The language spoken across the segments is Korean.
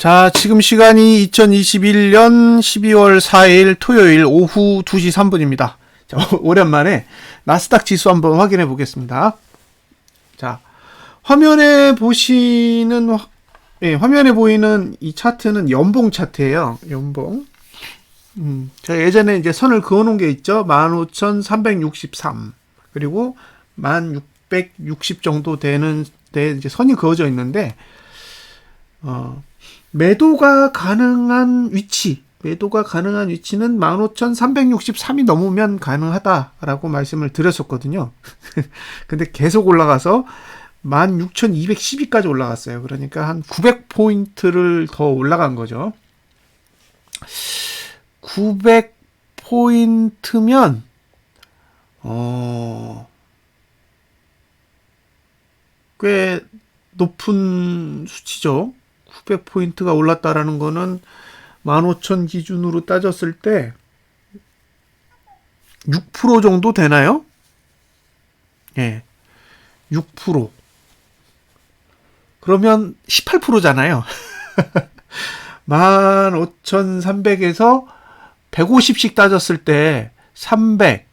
자, 지금 시간이 2021년 12월 4일 토요일 오후 2시 3분입니다. 자, 오랜만에 나스닥 지수 한번 확인해 보겠습니다. 자, 화면에 보이는 이 차트는 연봉 차트예요. 연봉. 제가 예전에 이제 선을 그어 놓은 게 있죠. 15,363. 그리고 1,660 정도 되는 데 이제 선이 그어져 있는데, 매도가 가능한 위치는 15,363이 넘으면 가능하다라고 말씀을 드렸었거든요. 근데 계속 올라가서 16,212까지 올라갔어요. 그러니까 한 900포인트를 더 올라간 거죠. 900포인트면 꽤 높은 수치죠. 900포인트가 올랐다라는 거는 15,000 기준으로 따졌을 때 6% 정도 되나요? 예. 6%. 그러면 18%잖아요. 15,300에서 150씩 따졌을 때 300,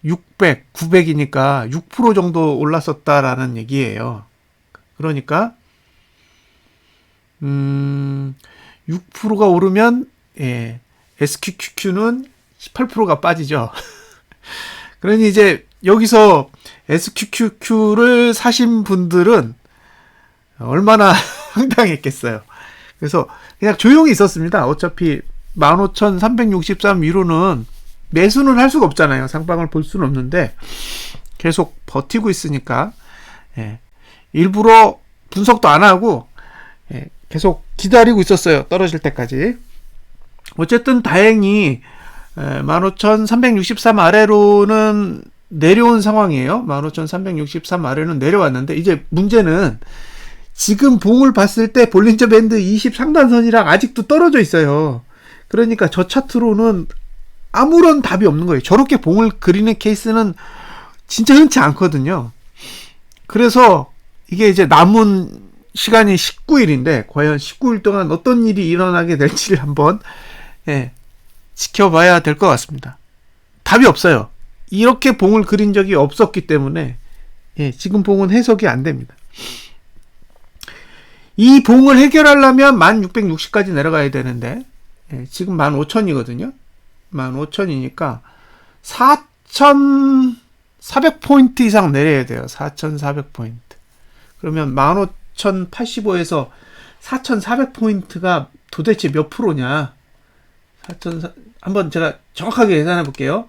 600, 900이니까 6% 정도 올랐었다라는 얘기예요. 그러니까 6%가 오르면 SQQQ는 18%가 빠지죠. 그러니 이제 여기서 SQQQ를 사신 분들은 얼마나 황당했겠어요. 그래서 그냥 조용히 있었습니다. 어차피 15,363 위로는 매수는 할 수가 없잖아요. 상방을 볼 수는 없는데 계속 버티고 있으니까 일부러 분석도 안 하고 계속 기다리고 있었어요. 떨어질 때까지. 어쨌든 다행히 15,363 아래로는 내려온 상황이에요. 15,363 아래는 내려왔는데 이제 문제는 지금 봉을 봤을 때 볼린저 밴드 20 상단선이랑 아직도 떨어져 있어요. 그러니까 저 차트로는 아무런 답이 없는 거예요. 저렇게 봉을 그리는 케이스는 진짜 흔치 않거든요. 그래서 이게 이제 남은 시간이 19일인데 과연 19일 동안 어떤 일이 일어나게 될지를 한번 지켜봐야 될 것 같습니다. 답이 없어요. 이렇게 봉을 그린 적이 없었기 때문에 지금 봉은 해석이 안 됩니다. 이 봉을 해결하려면 1660까지 내려가야 되는데 지금 15,000이거든요. 15,000이니까 4,400포인트 이상 내려야 돼요. 4,400포인트. 그러면 15,085에서 4,400포인트가 도대체 몇 프로냐? 한번 제가 정확하게 계산해 볼게요.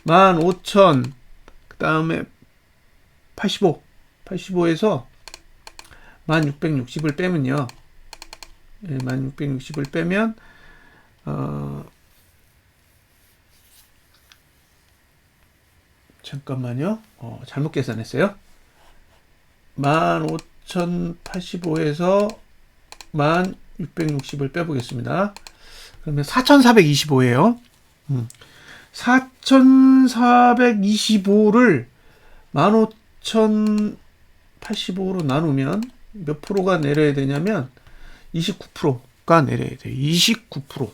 15,000, 그 다음에 85에서 1660을 빼면요. 1660을 빼면, 잠깐만요. 잘못 계산했어요. 15,085에서 1660을 빼보겠습니다. 그러면 4,425예요. 4,425를 15,085로 나누면 몇 프로가 내려야 되냐면 29%가 내려야 돼요. 29%.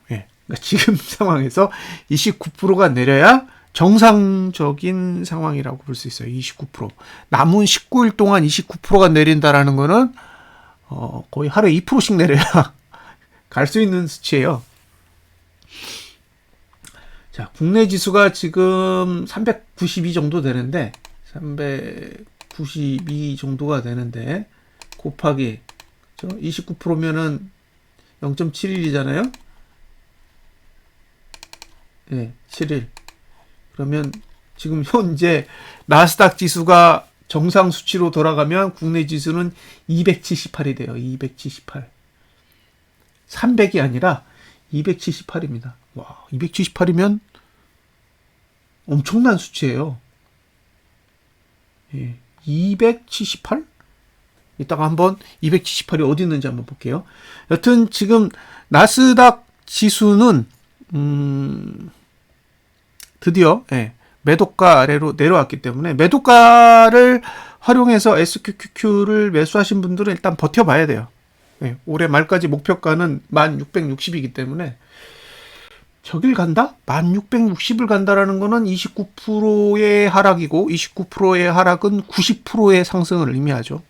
그러니까 지금 상황에서 29%가 내려야 정상적인 상황이라고 볼 수 있어요. 29%. 남은 19일 동안 29%가 내린다라는 거는 거의 하루에 2%씩 내려야 갈 수 있는 수치예요. 자, 국내 지수가 지금 392 정도 되는데 392 정도가 되는데 곱하기 29%면은 0.71이잖아요. 7일. 그러면 지금 현재 나스닥 지수가 정상 수치로 돌아가면 국내 지수는 278이 돼요. 278. 300이 아니라 278입니다. 와, 278이면 엄청난 수치예요. 278? 이따가 한번 278이 어디 있는지 한번 볼게요. 여튼 지금 나스닥 지수는 드디어 매도가 아래로 내려왔기 때문에 매도가를 활용해서 SQQQ를 매수하신 분들은 일단 버텨봐야 돼요. 예, 올해 말까지 목표가는 1660이기 때문에 저길 간다? 1660을 간다라는 거는 29%의 하락이고 29%의 하락은 90%의 상승을 의미하죠.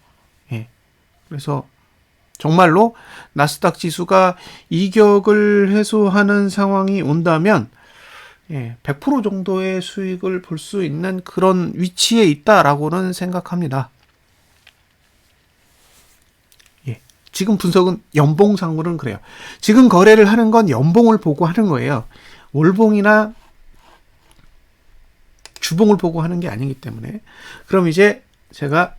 예. 그래서 정말로 나스닥 지수가 이격을 해소하는 상황이 온다면 100% 정도의 수익을 볼 수 있는 그런 위치에 있다라고는 생각합니다. 지금 분석은 연봉상으로는 그래요. 지금 거래를 하는 건 연봉을 보고 하는 거예요. 월봉이나 주봉을 보고 하는 게 아니기 때문에. 그럼 이제 제가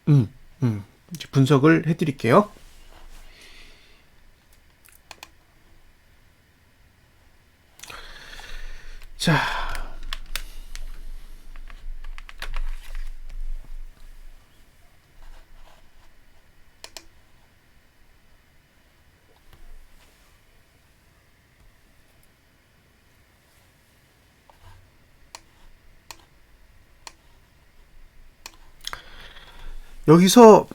이제 분석을 해드릴게요. 자, 여기서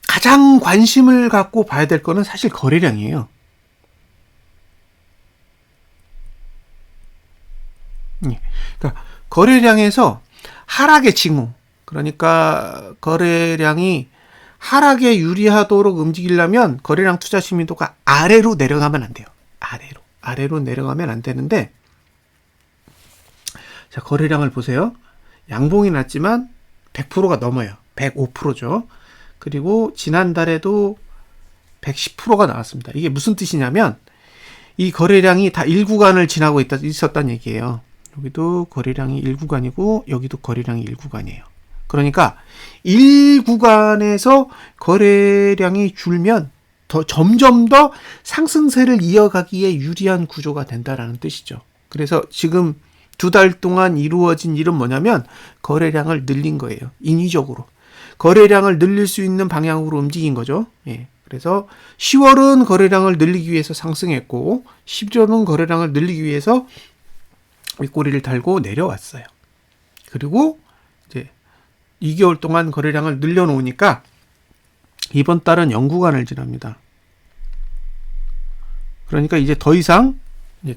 가장 관심을 갖고 봐야 될 거는 사실 거래량이에요. 그러니까 거래량에서 하락의 징후, 그러니까 거래량이 하락에 유리하도록 움직이려면 거래량 투자 심의도가 아래로 내려가면 안 돼요. 아래로 내려가면 안 되는데, 자, 거래량을 보세요. 양봉이 났지만 100%가 넘어요. 105%죠. 그리고 지난달에도 110%가 나왔습니다. 이게 무슨 뜻이냐면 이 거래량이 다 1구간을 지나고 있었다는 얘기예요. 여기도 거래량이 1구간이고 여기도 거래량이 1구간이에요. 그러니까 1구간에서 거래량이 줄면 점점 더 상승세를 이어가기에 유리한 구조가 된다라는 뜻이죠. 그래서 지금 2달 동안 이루어진 일은 뭐냐면 거래량을 늘린 거예요. 인위적으로. 거래량을 늘릴 수 있는 방향으로 움직인 거죠. 예. 그래서 10월은 거래량을 늘리기 위해서 상승했고 11월은 거래량을 늘리기 위해서 윗꼬리를 달고 내려왔어요. 그리고 이제 2개월 동안 거래량을 늘려놓으니까 이번 달은 0구간을 지납니다. 그러니까 이제 더 이상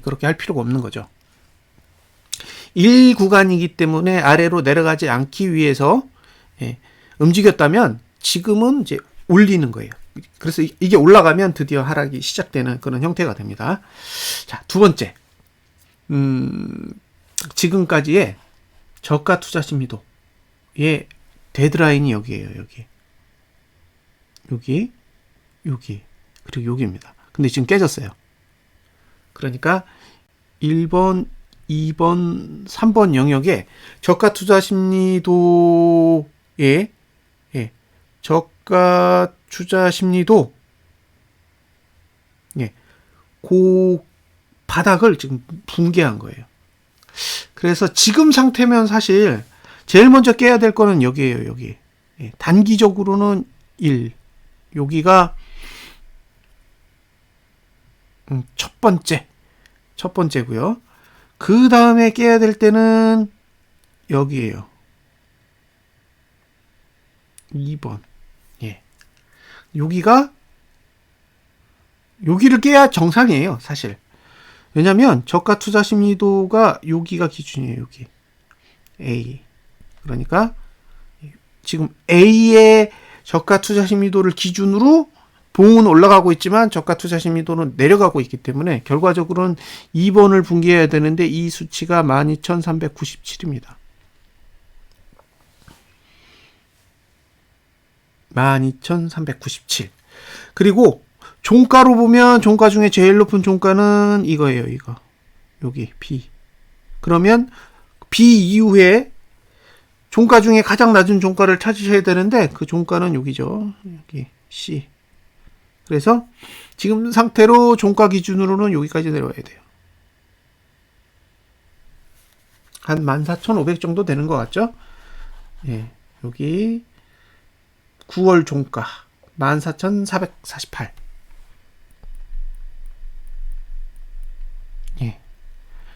그렇게 할 필요가 없는 거죠. 1구간이기 때문에 아래로 내려가지 않기 위해서 움직였다면 지금은 이제 올리는 거예요. 그래서 이게 올라가면 드디어 하락이 시작되는 그런 형태가 됩니다. 자, 두 번째. 지금까지의 저가 투자 심리도의 데드라인이 여기예요. 여기, 그리고 여기입니다. 근데 지금 깨졌어요. 그러니까 1번, 2번, 3번 영역에 저가 투자 심리도의 저가 투자 심리도 그 바닥을 지금 붕괴한 거예요. 그래서 지금 상태면 사실 제일 먼저 깨야 될 거는 여기예요. 여기. 단기적으로는 1. 여기가 첫 번째고요. 그 다음에 깨야 될 때는 여기에요. 2번. 여기를 깨야 정상이에요, 사실. 왜냐면 저가 투자 심리도가 여기가 기준이에요, 여기. A. 그러니까 지금 A의 저가 투자 심리도를 기준으로 봉은 올라가고 있지만 저가 투자 심리도는 내려가고 있기 때문에 결과적으로는 2번을 붕괴해야 되는데 이 수치가 12,397입니다. 12,397. 그리고 종가로 보면 종가 중에 제일 높은 종가는 이거예요. 여기 B. 그러면 B 이후에 종가 중에 가장 낮은 종가를 찾으셔야 되는데 그 종가는 여기죠. 여기 C. 그래서 지금 상태로 종가 기준으로는 여기까지 내려와야 돼요. 한 14,500 정도 되는 것 같죠? 여기 9월 종가 14,448.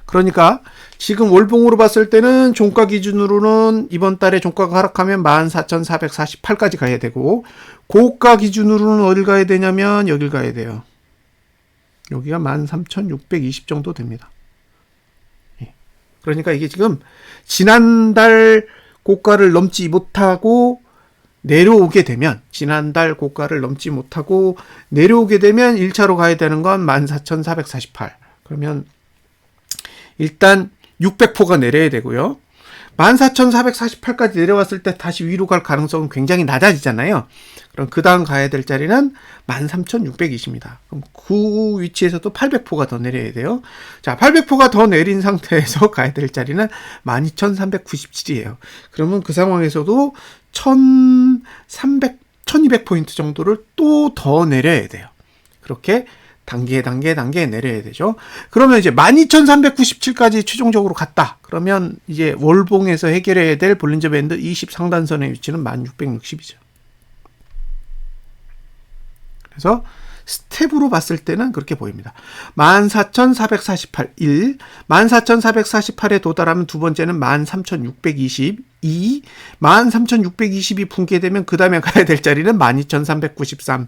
그러니까 지금 월봉으로 봤을 때는 종가 기준으로는 이번 달에 종가가 하락하면 14,448까지 가야 되고, 고가 기준으로는 어딜 가야 되냐면 여길 가야 돼요. 여기가 13,620 정도 됩니다. 그러니까 이게 지금 지난달 고가를 넘지 못하고 내려오게 되면, 지난달 고가를 넘지 못하고 내려오게 되면 1차로 가야 되는 건 14,448. 그러면 일단 600포가 내려야 되고요. 14,448까지 내려왔을 때 다시 위로 갈 가능성은 굉장히 낮아지잖아요. 그럼 그 다음 가야 될 자리는 13,620입니다. 그럼 그 위치에서도 800포가 더 내려야 돼요. 자, 800포가 더 내린 상태에서 가야 될 자리는 12,397이에요. 그러면 그 상황에서도 1,200포인트 정도를 또 더 내려야 돼요. 그렇게 단계 내려야 되죠. 그러면 이제 12,397까지 최종적으로 갔다. 그러면 이제 월봉에서 해결해야 될 볼린저 밴드 20 상단선의 위치는 1660이죠. 그래서 스텝으로 봤을 때는 그렇게 보입니다. 14,448, 1, 14,448에 도달하면 두 번째는 13,620, 2, 13,620이 붕괴되면 그 다음에 가야 될 자리는 12,393.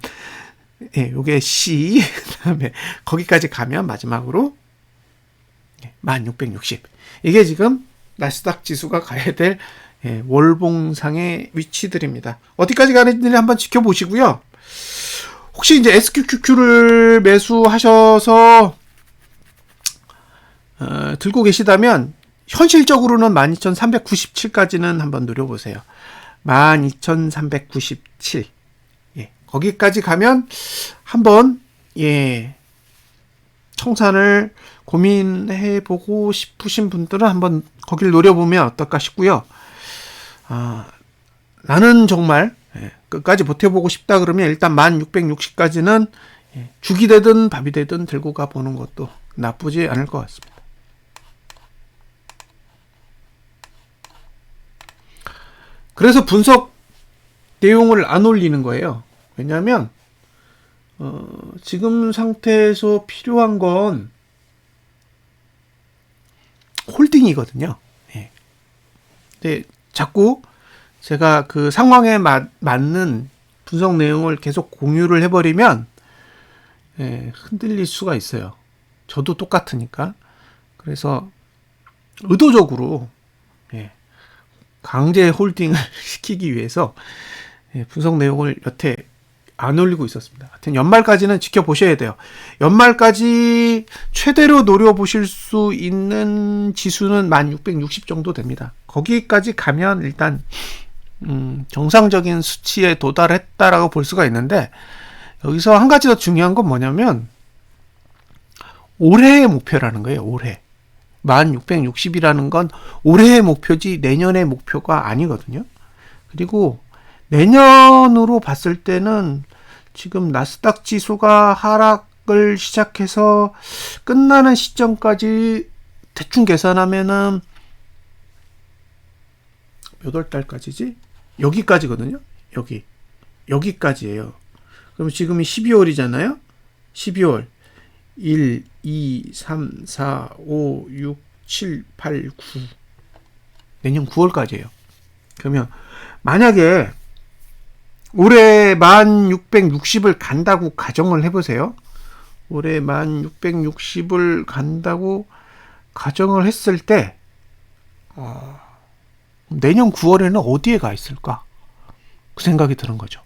예, 요게 C, 그 다음에 거기까지 가면 마지막으로 1660. 이게 지금 나스닥 지수가 가야 될 월봉상의 위치들입니다. 어디까지 가는지 한번 지켜보시고요. 혹시 이제 SQQQ를 매수하셔서 들고 계시다면 현실적으로는 12,397까지는 한번 노려보세요. 12,397. 거기까지 가면 한번 청산을 고민해보고 싶으신 분들은 한번 거기를 노려보면 어떨까 싶고요. 나는 정말 끝까지 버텨보고 싶다 그러면 일단 1660까지는 죽이 되든 밥이 되든 들고 가보는 것도 나쁘지 않을 것 같습니다. 그래서 분석 내용을 안 올리는 거예요. 왜냐하면 지금 상태에서 필요한 건 홀딩이거든요. 근데 자꾸 제가 그 상황에 맞는 분석 내용을 계속 공유를 해버리면 흔들릴 수가 있어요. 저도 똑같으니까. 그래서 의도적으로 강제 홀딩을 시키기 위해서 분석 내용을 여태 안 올리고 있었습니다. 하여튼 연말까지는 지켜보셔야 돼요. 연말까지 최대로 노려보실 수 있는 지수는 1660 정도 됩니다. 거기까지 가면 일단 정상적인 수치에 도달했다라고 볼 수가 있는데, 여기서 한 가지 더 중요한 건 뭐냐면 올해의 목표라는 거예요. 올해 1660이라는 건 올해의 목표지 내년의 목표가 아니거든요. 그리고 내년으로 봤을 때는 지금 나스닥 지수가 하락을 시작해서 끝나는 시점까지 대충 계산하면은 몇 월 달까지지? 여기까지거든요. 여기까지예요. 그럼 지금이 12월이잖아요. 12월 1, 2, 3, 4, 5, 6, 7, 8, 9 내년 9월까지예요. 그러면 만약에 올해 1660을 간다고 가정을 해보세요. 올해 1660을 간다고 가정을 했을 때 내년 9월에는 어디에 가 있을까? 그 생각이 드는 거죠.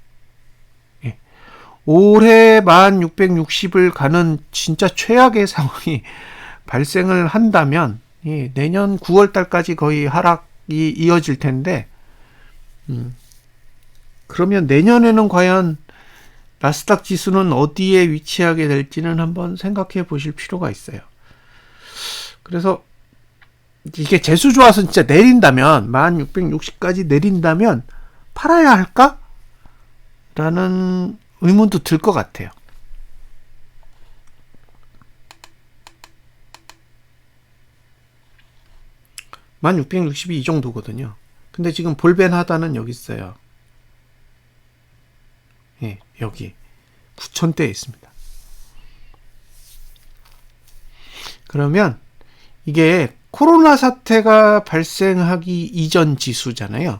올해 1660을 가는 진짜 최악의 상황이 발생을 한다면 내년 9월 달까지 거의 하락이 이어질 텐데, 그러면 내년에는 과연 나스닥 지수는 어디에 위치하게 될지는 한번 생각해 보실 필요가 있어요. 그래서 이게 재수 좋아서 진짜 내린다면 1660까지 내린다면 팔아야 할까? 라는 의문도 들 것 같아요. 만 660이 이 정도거든요. 근데 지금 볼벤하다는 여기 있어요. 여기 9,000대에 있습니다. 그러면 이게 코로나 사태가 발생하기 이전 지수잖아요.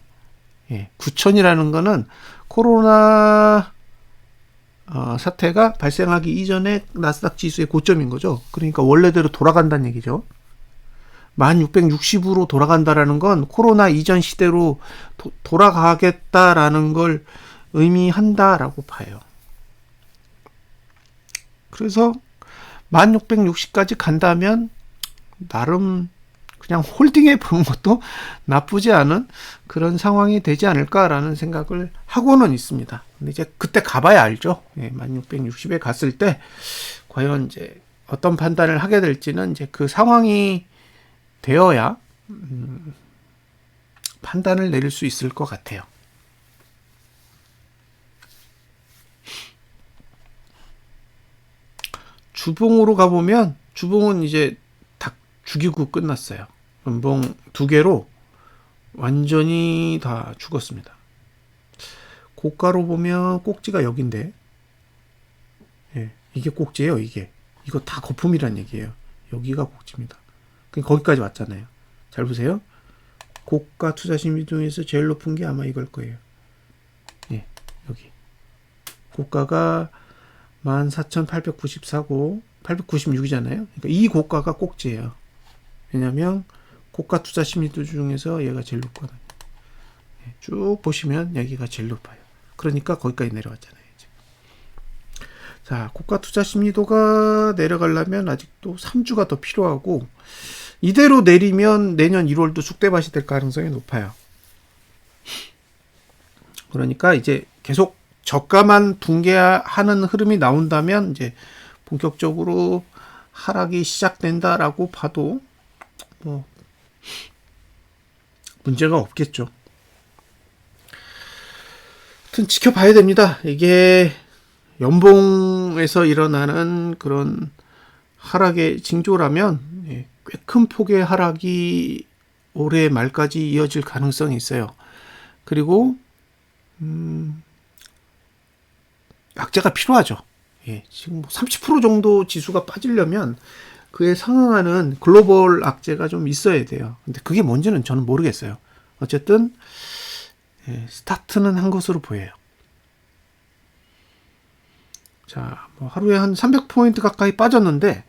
예, 9,000이라는 거는 코로나 사태가 발생하기 이전에 나스닥 지수의 고점인 거죠. 그러니까 원래대로 돌아간다는 얘기죠. 1660으로 돌아간다라는 건 코로나 이전 시대로 돌아가겠다라는 걸 의미한다라고 봐요. 그래서 1660까지 간다면 나름 그냥 홀딩해 보는 것도 나쁘지 않은 그런 상황이 되지 않을까라는 생각을 하고는 있습니다. 근데 이제 그때 가봐야 알죠. 예, 1660에 갔을 때 과연 이제 어떤 판단을 하게 될지는 이제 그 상황이 되어야 판단을 내릴 수 있을 것 같아요. 주봉으로 가보면 주봉은 이제 닭 죽이고 끝났어요. 연봉 2개로 완전히 다 죽었습니다. 고가로 보면 꼭지가 여긴데, 예, 이게 꼭지예요. 이거 다 거품이란 얘기예요. 여기가 꼭지입니다. 거기까지 왔잖아요. 잘 보세요. 고가 투자 심리 중에서 제일 높은 게 아마 이걸 거예요. 예, 여기 고가가 14,894고 896이잖아요. 그러니까 이 고가가 꼭지예요. 왜냐면 고가 투자 심리도 중에서 얘가 제일 높거든요. 예, 쭉 보시면 여기가 제일 높아요. 그러니까 거기까지 내려왔잖아요. 이제. 자, 고가 투자 심리도가 내려가려면 아직도 3주가 더 필요하고 이대로 내리면 내년 1월도 쑥대밭이 될 가능성이 높아요. 그러니까 이제 계속 저가만 붕괴하는 흐름이 나온다면 이제 본격적으로 하락이 시작된다라고 봐도 뭐 문제가 없겠죠. 하여튼 지켜봐야 됩니다. 이게 연봉에서 일어나는 그런 하락의 징조라면 꽤 큰 폭의 하락이 올해 말까지 이어질 가능성이 있어요. 그리고 악재가 필요하죠. 예, 지금 30% 정도 지수가 빠지려면 그에 상응하는 글로벌 악재가 좀 있어야 돼요. 근데 그게 뭔지는 저는 모르겠어요. 어쨌든 스타트는 한 것으로 보여요. 자, 뭐 하루에 한 300포인트 가까이 빠졌는데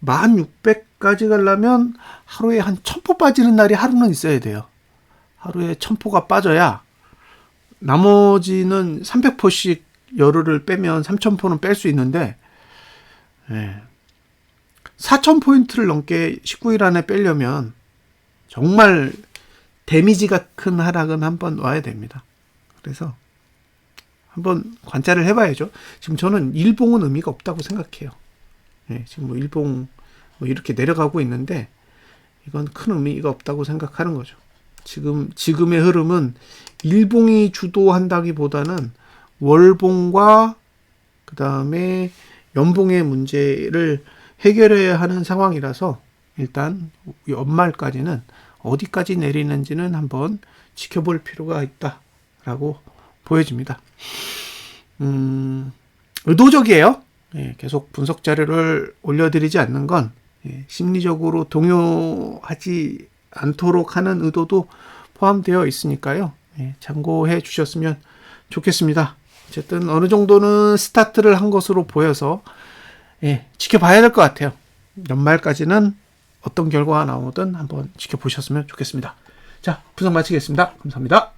1600까지 가려면 하루에 한 1000포 빠지는 날이 하루는 있어야 돼요. 하루에 1000포가 빠져야 나머지는 300포씩 열흘을 빼면 3000포는 뺄 수 있는데 4000포인트를 넘게 19일 안에 빼려면 정말 데미지가 큰 하락은 한번 와야 됩니다. 그래서 한번 관찰을 해봐야죠. 지금 저는 일봉은 의미가 없다고 생각해요. 지금 뭐 일봉 뭐 이렇게 내려가고 있는데 이건 큰 의미가 없다고 생각하는 거죠. 지금의 흐름은 일봉이 주도한다기보다는 월봉과 그 다음에 연봉의 문제를 해결해야 하는 상황이라서 일단 연말까지는 어디까지 내리는지는 한번 지켜볼 필요가 있다라고 보여집니다. 의도적이에요. 계속 분석 자료를 올려드리지 않는 건 심리적으로 동요하지 않도록 하는 의도도 포함되어 있으니까요. 참고해 주셨으면 좋겠습니다. 어쨌든 어느 정도는 스타트를 한 것으로 보여서 지켜봐야 될 것 같아요. 연말까지는 어떤 결과가 나오든 한번 지켜보셨으면 좋겠습니다. 자, 분석 마치겠습니다. 감사합니다.